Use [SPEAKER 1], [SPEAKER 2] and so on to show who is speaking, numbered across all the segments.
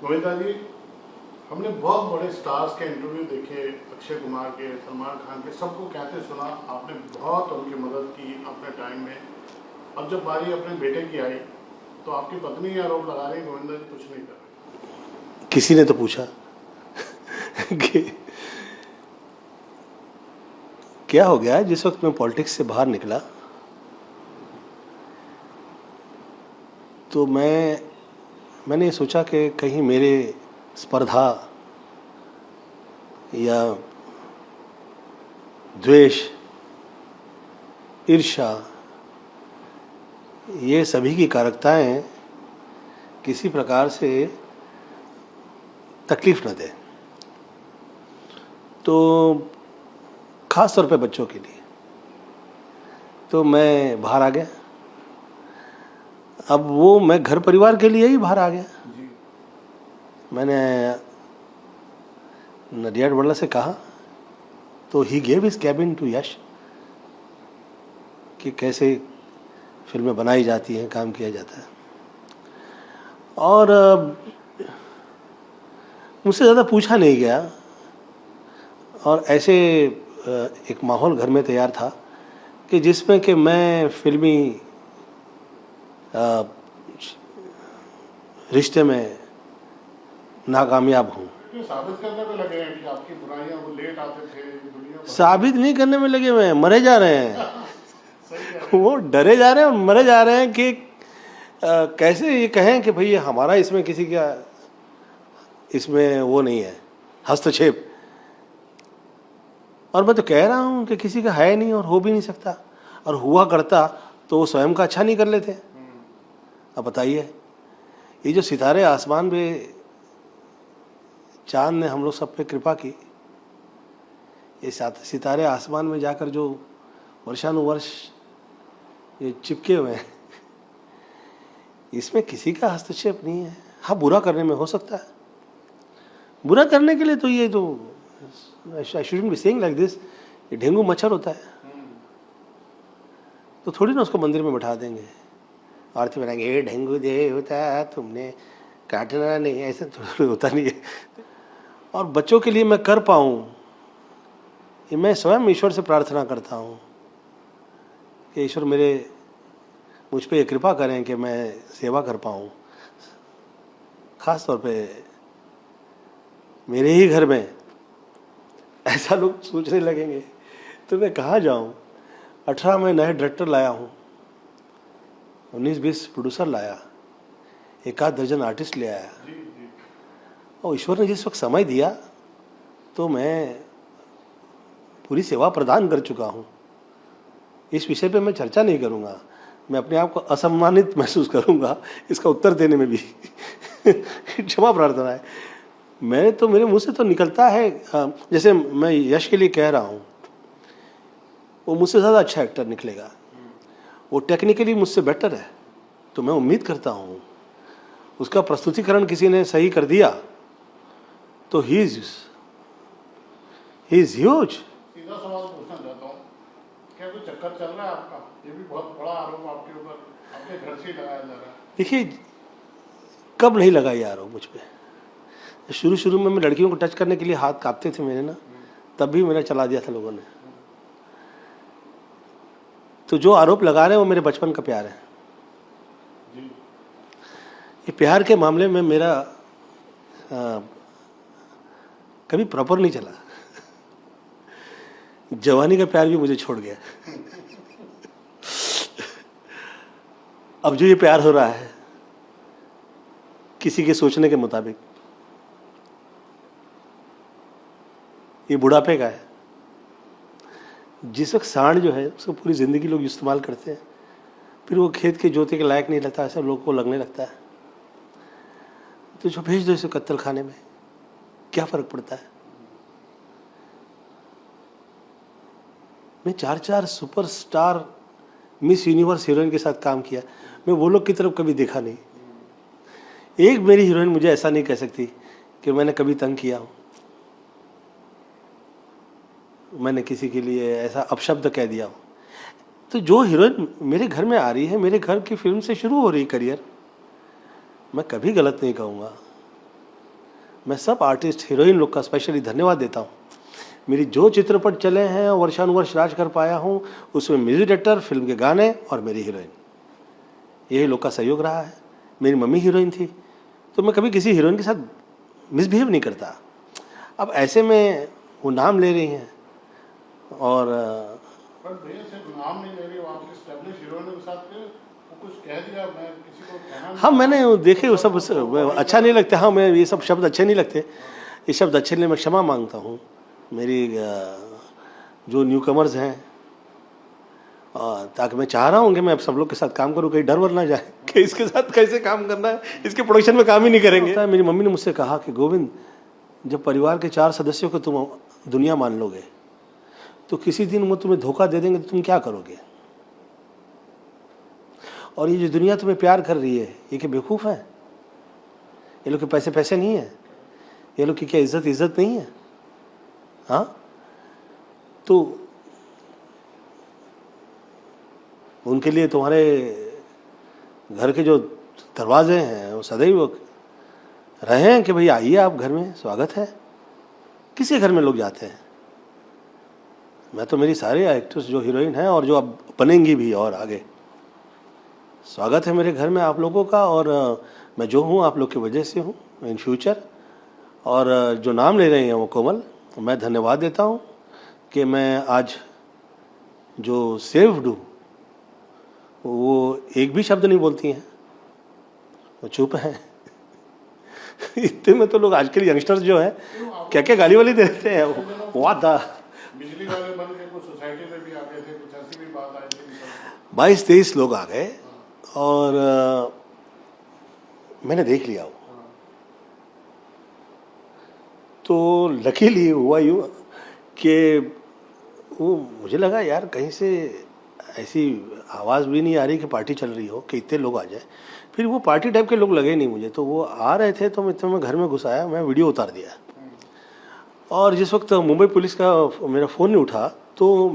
[SPEAKER 1] गोविंदा जी, हमने बहुत बड़े स्टार्स के इंटरव्यू देखे, अक्षय कुमार के, सलमान खान के, सबको कहते सुना आपने बहुत उनकी मदद की अपने टाइम में। अब जब बारी अपने बेटे की आई तो आपकी पत्नी आरोप लगा रही गोविंदा जी कुछ नहीं कर रहे।
[SPEAKER 2] किसी ने तो पूछा कि क्या हो गया। जिस वक्त मैं पॉलिटिक्स से बाहर निकला तो मैंने ये सोचा कि कहीं मेरे स्पर्धा या द्वेष, ईर्ष्या, ये सभी की कारकताएं किसी प्रकार से तकलीफ न दे, तो खास तौर पे बच्चों के लिए। तो मैं बाहर आ गया। अब वो मैं घर परिवार के लिए ही बाहर आ गया। मैंने नडियाड बंगला से कहा तो he gave his cabin to Yash कि कैसे फिल्में बनाई जाती हैं, काम किया जाता है। और मुझसे ज़्यादा पूछा नहीं गया और ऐसे एक माहौल घर में तैयार था कि जिसमें कि मैं फिल्मी रिश्ते में नाकामयाब हूँ।
[SPEAKER 1] साबित करने में लगे हैं कि आपकी बुराइयां वो लेट आते थे, दुनिया
[SPEAKER 2] साबित नहीं करने में लगे हुए हैं, मरे जा रहे हैं। वो डरे जा रहे हैं और मरे जा रहे हैं कि कैसे ये कहें कि भाई हमारा इसमें किसी का इसमें वो नहीं है हस्तक्षेप। और मैं तो कह रहा हूँ कि किसी का है नहीं और हो भी नहीं सकता, और हुआ करता तो वो स्वयं का अच्छा नहीं कर लेते। अब बताइए, ये जो सितारे आसमान पे, चांद ने हम लोग सब पे कृपा की, ये सितारे आसमान में जाकर जो वर्षानुवर्ष ये चिपके हुए हैं, इसमें किसी का हस्तक्षेप नहीं है। हाँ, बुरा करने में हो सकता है। बुरा करने के लिए तो ये तो I shouldn't be saying like this, ये डेंगू मच्छर होता है तो थोड़ी ना उसको मंदिर में बैठा देंगे, आरती बनाएंगे, ये डेंगू दे होता है तुमने काटना नहीं, ऐसे थोड़ा होता नहीं है। और बच्चों के लिए मैं कर पाऊँ, ये मैं स्वयं ईश्वर से प्रार्थना करता हूँ कि ईश्वर मुझ पे कृपा करें कि मैं सेवा कर पाऊँ। खास तौर पे मेरे ही घर में ऐसा लोग सोचने लगेंगे तो मैं कहाँ जाऊँ। 18 में नए डायरेक्टर लाया हूँ, 19-20 प्रोड्यूसर लाया, 1-8 दर्जन आर्टिस्ट ले आया, और ईश्वर ने जिस वक्त समय दिया तो मैं पूरी सेवा प्रदान कर चुका हूँ। इस विषय पे मैं चर्चा नहीं करूँगा, मैं अपने आप को असम्मानित महसूस करूँगा इसका उत्तर देने में भी क्षमा प्रार्थना है। मेरे मुंह से तो निकलता है, जैसे मैं यश के लिए कह रहा हूँ, वो मुझसे ज़्यादा अच्छा एक्टर निकलेगा, वो टेक्निकली मुझसे बेटर है, तो मैं उम्मीद करता हूँ उसका प्रस्तुतिकरण किसी ने सही कर दिया तो ही इज ह्यूज।
[SPEAKER 1] सीधा सवाल पूछना चाहता हूँ, क्या कोई चक्कर चल रहा है आपका? ये भी बहुत बड़ा आरोप आपके ऊपर, अपने घर से ही लगाया जा रहा है।
[SPEAKER 2] देखिए, कब नहीं लगा ये आरोप मुझ पे। शुरू में मैं लड़कियों को टच करने के लिए हाथ कांपते थे मेरे ना, तब भी मेरा चला दिया था लोगों ने। तो जो आरोप लगा रहे हैं वो मेरे बचपन का प्यार है। ये प्यार के मामले में मेरा कभी प्रॉपर नहीं चला। जवानी का प्यार भी मुझे छोड़ गया। अब जो ये प्यार हो रहा है किसी के सोचने के मुताबिक, ये बुढ़ापे का है। जिस वक्त सांड जो है उसको पूरी जिंदगी लोग इस्तेमाल करते हैं, फिर वो खेत के जोते के लायक नहीं लगता, ऐसा लोगों को लगने लगता है, तो जो भेज दो इसे कत्ल खाने में, क्या फर्क पड़ता है। मैं 4 सुपरस्टार मिस यूनिवर्स हीरोइन के साथ काम किया, मैं वो लोग की तरफ कभी देखा नहीं। एक मेरी हीरोइन मुझे ऐसा नहीं कह सकती कि मैंने कभी तंग किया हो, मैंने किसी के लिए ऐसा अपशब्द कह दिया हो। तो जो हीरोइन मेरे घर में आ रही है, मेरे घर की फिल्म से शुरू हो रही करियर, मैं कभी गलत नहीं कहूँगा। मैं सब आर्टिस्ट हीरोइन लोग का स्पेशली धन्यवाद देता हूँ। मेरी जो चित्रपट चले हैं वर्षानुवर्ष राज कर पाया हूँ, उसमें म्यूजिक डायरेक्टर, फिल्म के गाने और मेरी हीरोइन, यही लोग का सहयोग रहा है। मेरी मम्मी हीरोइन थी, तो मैं कभी किसी हीरोइन के साथ मिसबिहेव नहीं करता। अब ऐसे में वो नाम ले रही हैं और
[SPEAKER 1] पर भैया सिर्फ नाम नहीं ले रही हो, आप एस्टेब्लिश हीरोइन के साथ वो कुछ कह दिया, मैं किसी को कहना नहीं।
[SPEAKER 2] हाँ, मैंने वो देखे वो सब अच्छा नहीं लगते। हाँ, मैं ये सब शब्द अच्छे नहीं लगते, ये शब्द अच्छे नहीं, मैं क्षमा मांगता हूँ। मेरी जो न्यू कमर्स हैं, ताकि मैं चाह रहा हूँ कि मैं अब सब लोग के साथ काम करूँ, कहीं डर वर ना जाए कि इसके साथ कैसे काम करना है, इसके प्रोडक्शन में काम ही नहीं करेंगे। मेरी मम्मी ने मुझसे कहा कि गोविंद, जब परिवार के 4 सदस्यों को तुम दुनिया मान लोगे तो किसी दिन वो तुम्हें धोखा दे देंगे तो तुम क्या करोगे? और ये जो दुनिया तुम्हें प्यार कर रही है, ये क्या बेवकूफ़ है? ये लोग के पैसे पैसे नहीं है, ये लोग की क्या इज्जत इज्जत नहीं है? हाँ, तो उनके लिए तुम्हारे घर के जो दरवाजे हैं वो सदैव रहे हैं कि भाई आइए, आप घर में स्वागत है। किसी घर में लोग जाते हैं? मैं तो मेरी सारे एक्टर्स जो हीरोइन हैं और जो अब बनेंगी भी और आगे, स्वागत है मेरे घर में आप लोगों का। और मैं जो हूँ आप लोग की वजह से हूँ इन फ्यूचर। और जो नाम ले रही हैं वो कोमल, मैं धन्यवाद देता हूँ कि मैं आज जो सेव्ड हूँ, वो एक भी शब्द नहीं बोलती हैं, वो चुप हैं। इतने में तो लोग आजकल यंगस्टर्स जो है क्या क्या गाली वाली देते हैं, वाह था।
[SPEAKER 1] बिजली वाले बन के कुछ सोसाइटी में भी आ गए थे, कुछ ऐसी भी बात आई थी।
[SPEAKER 2] 22-23 लोग आ गए और मैंने देख लिया वो। तो लकीली हुआ यूँ कि वो मुझे लगा यार कहीं से ऐसी आवाज़ भी नहीं आ रही कि पार्टी चल रही हो कि इतने लोग आ जाए। फिर वो पार्टी टाइप के लोग लगे नहीं मुझे, तो वो आ रहे थे तो मैं घर में घुस आया, मैं वीडियो उतार दिया। और जिस वक्त मुंबई पुलिस का मेरा फ़ोन नहीं उठा तो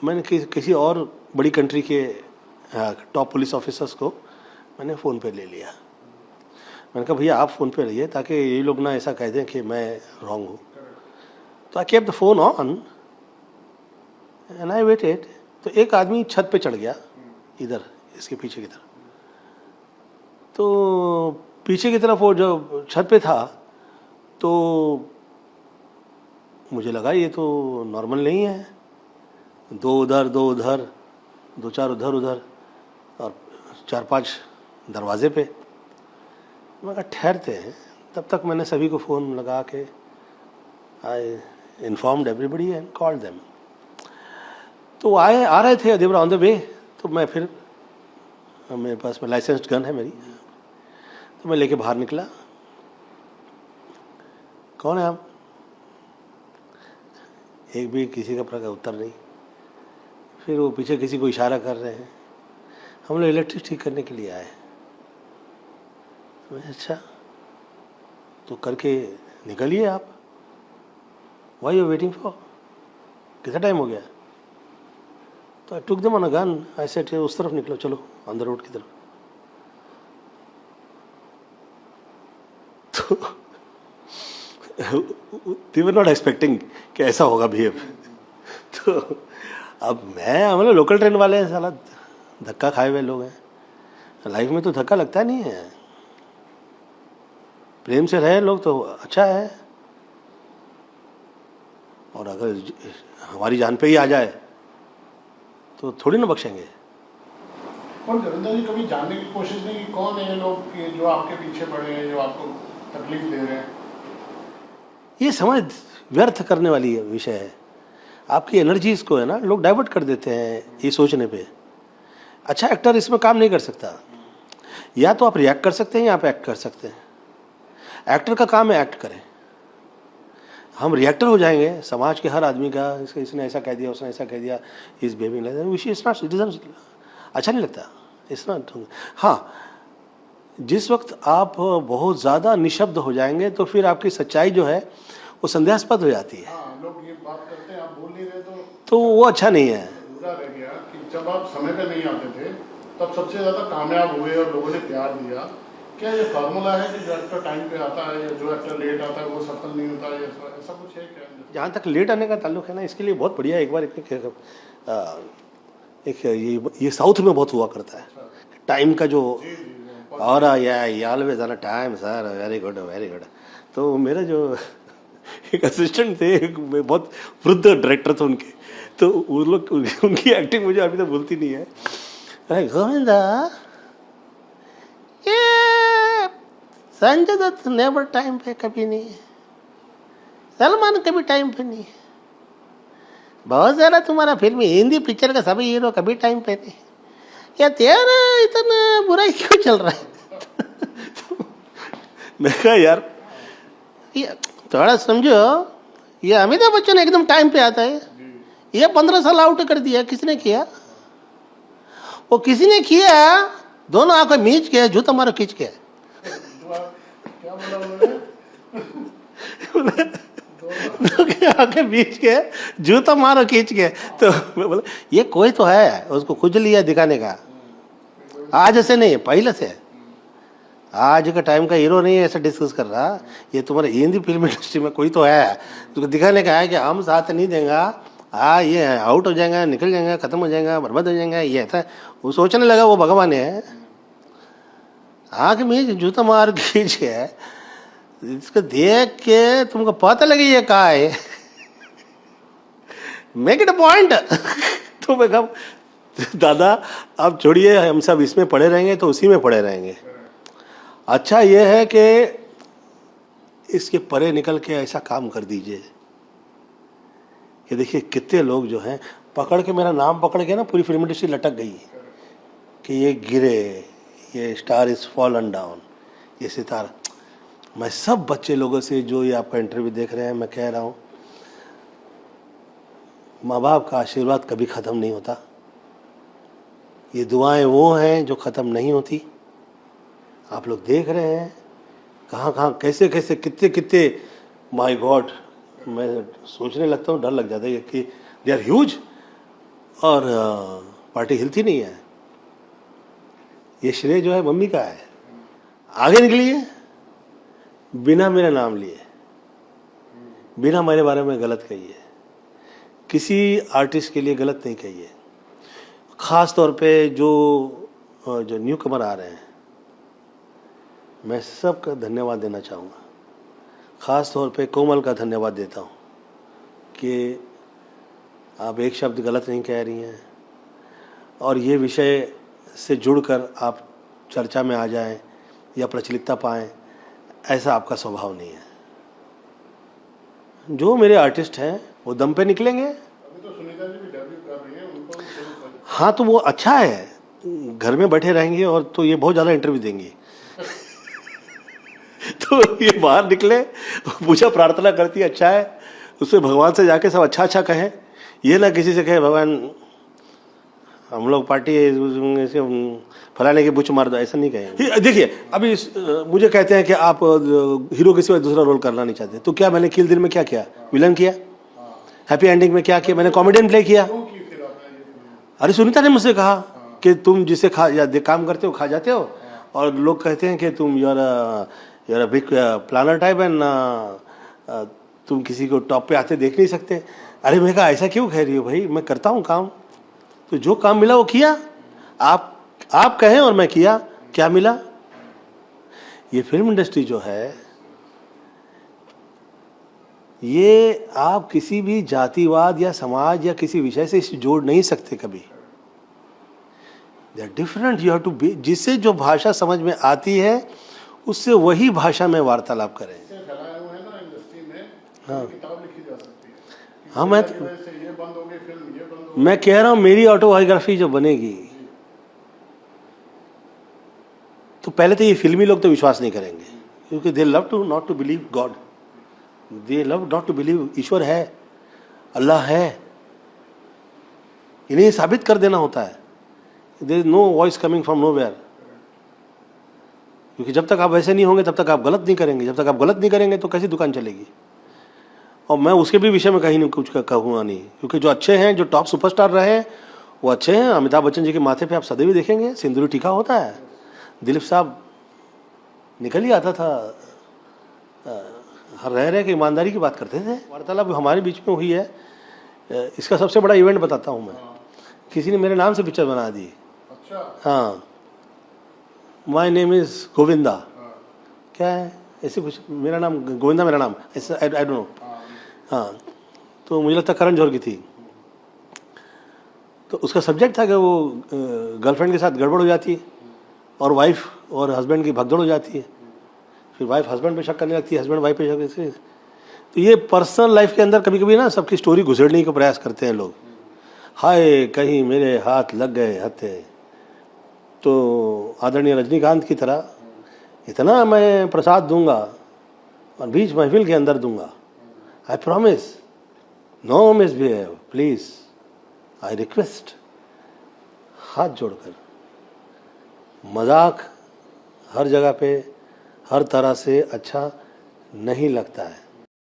[SPEAKER 2] मैंने किसी और बड़ी कंट्री के टॉप पुलिस ऑफिसर्स को मैंने फ़ोन पे ले लिया। मैंने कहा भैया आप फ़ोन पे रहिए ताकि ये लोग ना ऐसा कह दें कि मैं रॉन्ग हूँ। तो I kept the phone on and I waited. तो एक आदमी छत पे चढ़ गया, इधर इसके पीछे की तरफ। तो पीछे की तरफ वो जो छत पे था, तो मुझे लगा ये तो नॉर्मल नहीं है, 2 उधर 2 उधर, 2-4 उधर उधर और 4-5 दरवाजे पे। मैं कहा ठहरते हैं। तब तक मैंने सभी को फ़ोन लगा के I informed everybody and called them. तो आ रहे थे, दे वर ऑन द वे। तो मैं फिर मेरे पास में लाइसेंस्ड गन है मेरी, तो मैं लेके बाहर निकला। कौन है आप? एक भी किसी का प्रकार उत्तर नहीं। फिर वो पीछे किसी को इशारा कर रहे हैं, हम लोग इलेक्ट्रिक ठीक करने के लिए आए। अच्छा तो करके निकलिए आप, वाई यू वेटिंग फॉर, कितना टाइम हो गया? तो I took them on a gun, I said उस तरफ निकलो, चलो ऑन द रोड की तरफ। तो दे वर नॉट एक्सपेक्टिंग कि ऐसा होगा बिहेव। तो अब मैं मतलब लोकल ट्रेन वाले हैं, साला धक्का खाए हुए लोग हैं। लाइफ में तो धक्का लगता नहीं है, प्रेम से रहे लोग तो अच्छा है। और अगर हमारी जान पे ही आ जाए तो थोड़ी ना बख्शेंगे।
[SPEAKER 1] और देवेंद्र जी कभी जानने की कोशिश नहीं की कौन है ये लोग कि जो आपके पीछे पड़े हैं, जो आपको तकलीफ दे रहे हैं?
[SPEAKER 2] ये समझ व्यर्थ करने वाली विषय है। आपकी एनर्जीज को है ना लोग डाइवर्ट कर देते हैं ये सोचने पे। अच्छा एक्टर इसमें काम नहीं कर सकता। या तो आप रिएक्ट कर सकते हैं या आप एक्ट कर सकते हैं। एक्टर का काम है एक्ट करें। हम रिएक्टर हो जाएंगे समाज के हर आदमी का, इसने ऐसा कह दिया, उसने ऐसा कह दिया, इस behaving like which is not, अच्छा नहीं लगता, इट्स नॉट। हाँ, जिस वक्त आप बहुत ज़्यादा निशब्द हो जाएंगे तो फिर आपकी सच्चाई जो है वो संदेहास्पद हो जाती है।
[SPEAKER 1] हाँ, लोग ये बात करते हैं, आप बोल नहीं रहे
[SPEAKER 2] तो वो अच्छा नहीं है।
[SPEAKER 1] बुरा रह गया कि जब आप समय पे नहीं आते थे तब सबसे ज़्यादा कामयाब हुए और लोगों ने प्यार दिया। क्या ये फार्मूला है कि जो एक्टर टाइम पे आता है या जो एक्टर लेट आता है वो सफल नहीं होता है, ऐसा कुछ है क्या?
[SPEAKER 2] जहाँ तक लेट आने का ताल्लुक है ना, इसके लिए बहुत बढ़िया एक बार एक ये साउथ में बहुत हुआ करता है टाइम का जो, और ये ऑलवेज आना time sir, very good very good. तो मेरा जो एक असिस्टेंट थे, बहुत वृद्ध डायरेक्टर थे उनके, तो वो लोग उनकी एक्टिंग मुझे अभी तक भूलती नहीं है। अरे गोविंदा, ये संजय दत्त नेवर टाइम पे कभी नहीं, सलमान कभी टाइम पे नहीं, बहुत सारा तुम्हारा फिल्म हिंदी पिक्चर का सभी हीरो कभी टाइम पे नहीं, या तेरा इतना बुरा क्यों चल रहा है? मैं कहा यार ये थोड़ा समझो, ये अमिताभ बच्चन एकदम टाइम पे आता है, ये 15 साल आउट कर दिया, किसने किया? वो किसी ने किया, दोनों आंखें मीच के जूता मारो खींच के।
[SPEAKER 1] क्या बोला उन्होंने?
[SPEAKER 2] आंखें बीच के जूता मारो खींच के। तो मैं बोला ये कोई तो है, उसको खुजली है दिखाने का, आज से नहीं पहले से, आज का टाइम का हीरो नहीं है ऐसा डिस्कस कर रहा, ये तुम्हारे हिंदी फिल्म इंडस्ट्री में कोई तो है तो दिखाने का है कि हम साथ नहीं देंगे, हाँ ये आउट हो जाएगा, निकल जाएगा, खत्म हो जाएगा, बर्बाद हो जाएगा, ये था। वो सोचने लगा वो भगवान है, आँख में जूता मार खींच के, इसको देख के तुमको पता लगे ये कहा है, मेक इट अ पॉइंट। तो मैं कहा दादा आप छोड़िए, हम सब इसमें पड़े रहेंगे तो उसी में पड़े रहेंगे। अच्छा ये है कि इसके परे निकल के ऐसा काम कर दीजिए कि देखिए कितने लोग जो हैं पकड़ के, मेरा नाम पकड़ के ना पूरी फिल्म इंडस्ट्री लटक गई कि ये गिरे, ये स्टार इज फॉलन डाउन, ये सितारा। मैं सब बच्चे लोगों से जो ये आपका इंटरव्यू देख रहे हैं, मैं कह रहा हूँ माँ बाप का आशीर्वाद कभी ख़त्म नहीं होता, ये दुआएं वो हैं जो ख़त्म नहीं होती। आप लोग देख रहे हैं कहाँ कहाँ कैसे कैसे कितने कितने, माय गॉड, मैं सोचने लगता हूँ डर लग जाता है कि दे आर ह्यूज, और पार्टी हिलती नहीं है। ये श्रेय जो है मम्मी का है, आगे निकलिए बिना मेरा नाम लिए, बिना मेरे बारे में गलत कहिए, किसी आर्टिस्ट के लिए गलत नहीं कहिए। ख़ास तौर पे जो न्यू कमर आ रहे हैं, मैं सबका धन्यवाद देना चाहूँगा। ख़ास तौर पे कोमल का धन्यवाद देता हूँ कि आप एक शब्द गलत नहीं कह रही हैं और ये विषय से जुड़कर आप चर्चा में आ जाएं या प्रचलितता पाएं, ऐसा आपका स्वभाव नहीं है। जो मेरे आर्टिस्ट हैं वो दम पे निकलेंगे।
[SPEAKER 1] अभी तो सुनीता जी भी डेब्यू कर रही हैं, उनको भी शुरू करें।
[SPEAKER 2] हाँ तो वो अच्छा है, घर में बैठे रहेंगे और तो ये बहुत ज़्यादा इंटरव्यू देंगी। तो ये बाहर निकले, पूजा प्रार्थना करती है, अच्छा है, उससे भगवान से जाके सब अच्छा अच्छा कहें, ये ना किसी से कहे भगवान हम लोग पार्टी फलाने की बुच मार दो, ऐसा नहीं कहें। देखिए अभी मुझे कहते हैं कि आप हीरो के सिवा दूसरा रोल करना नहीं चाहते, तो क्या मैंने किल दिल में क्या किया? विलन किया। हैप्पी एंडिंग में क्या किया? मैंने कॉमेडियन प्ले किया। अरे सुनीता ने मुझसे कहा कि तुम जिसे काम करते हो खा जाते हो, और लोग कहते हैं कि तुम you're a big planner type and तुम किसी को टॉप पे आते देख नहीं सकते। अरे मैं कहा ऐसा क्यों कह रही हो भाई, मैं करता हूँ काम, तो जो काम मिला वो किया। आप कहें और मैं किया, क्या मिला? ये फिल्म इंडस्ट्री जो है, ये आप किसी भी जातिवाद या समाज या किसी विषय से इसे जोड़ नहीं सकते कभी। They are different, you have to be, जिससे जो भाषा समझ में आती है उससे वही भाषा में वार्तालाप करें। हाँ हाँ, मैं कह रहा हूँ मेरी ऑटोबायोग्राफी जो बनेगी तो पहले तो ये फिल्मी लोग तो विश्वास नहीं करेंगे, क्योंकि they love to not to believe God, they love not to believe ईश्वर है, अल्लाह है। इन्हें साबित कर देना होता है, there is no voice coming from nowhere. क्योंकि जब तक आप वैसे नहीं होंगे तब तक आप गलत नहीं करेंगे, जब तक आप गलत नहीं करेंगे तो कैसी दुकान चलेगी। और मैं उसके भी विषय में कहीं नहीं कुछ कहूँगा नहीं, क्योंकि जो अच्छे हैं, जो टॉप सुपरस्टार रहे हैं वो अच्छे हैं। अमिताभ बच्चन जी के माथे पे आप सदैव देखेंगे सिंदूरी टीका होता है, दिलीप साहब निकल ही आता था। हर रह के ईमानदारी की बात करते थे। वार्तालाप हमारे बीच में हुई है। इसका सबसे बड़ा इवेंट बताता हूँ मैं। किसी ने मेरे नाम से पिक्चर बना दी।
[SPEAKER 1] अच्छा।
[SPEAKER 2] हाँ, माई नेम इज़ गोविंदा। क्या है ऐसे कुछ, मेरा नाम गोविंदा, मेरा नाम ऐसा, आई डोंट नो। हाँ, तो मुझे लगता करण जौहर की थी। तो उसका सब्जेक्ट था कि वो गर्लफ्रेंड के साथ गड़बड़ हो जाती है और वाइफ और हस्बैंड की भगदड़ हो जाती है। फिर वाइफ हस्बैंड पे शक करने लगती है, हस्बैंड वाइफ पे शक करते हैं। तो ये पर्सनल लाइफ के अंदर कभी कभी ना सबकी स्टोरी घुसेड़ने का प्रयास करते हैं लोग। हाय कहीं मेरे हाथ लग गए हथे, तो आदरणीय रजनीकांत की तरह इतना मैं प्रसाद दूंगा और बीच महफिल के अंदर दूंगा, I promise, no misbehave please, I request. हाथ जोड़कर। मजाक हर जगह पे हर तरह से अच्छा नहीं लगता है।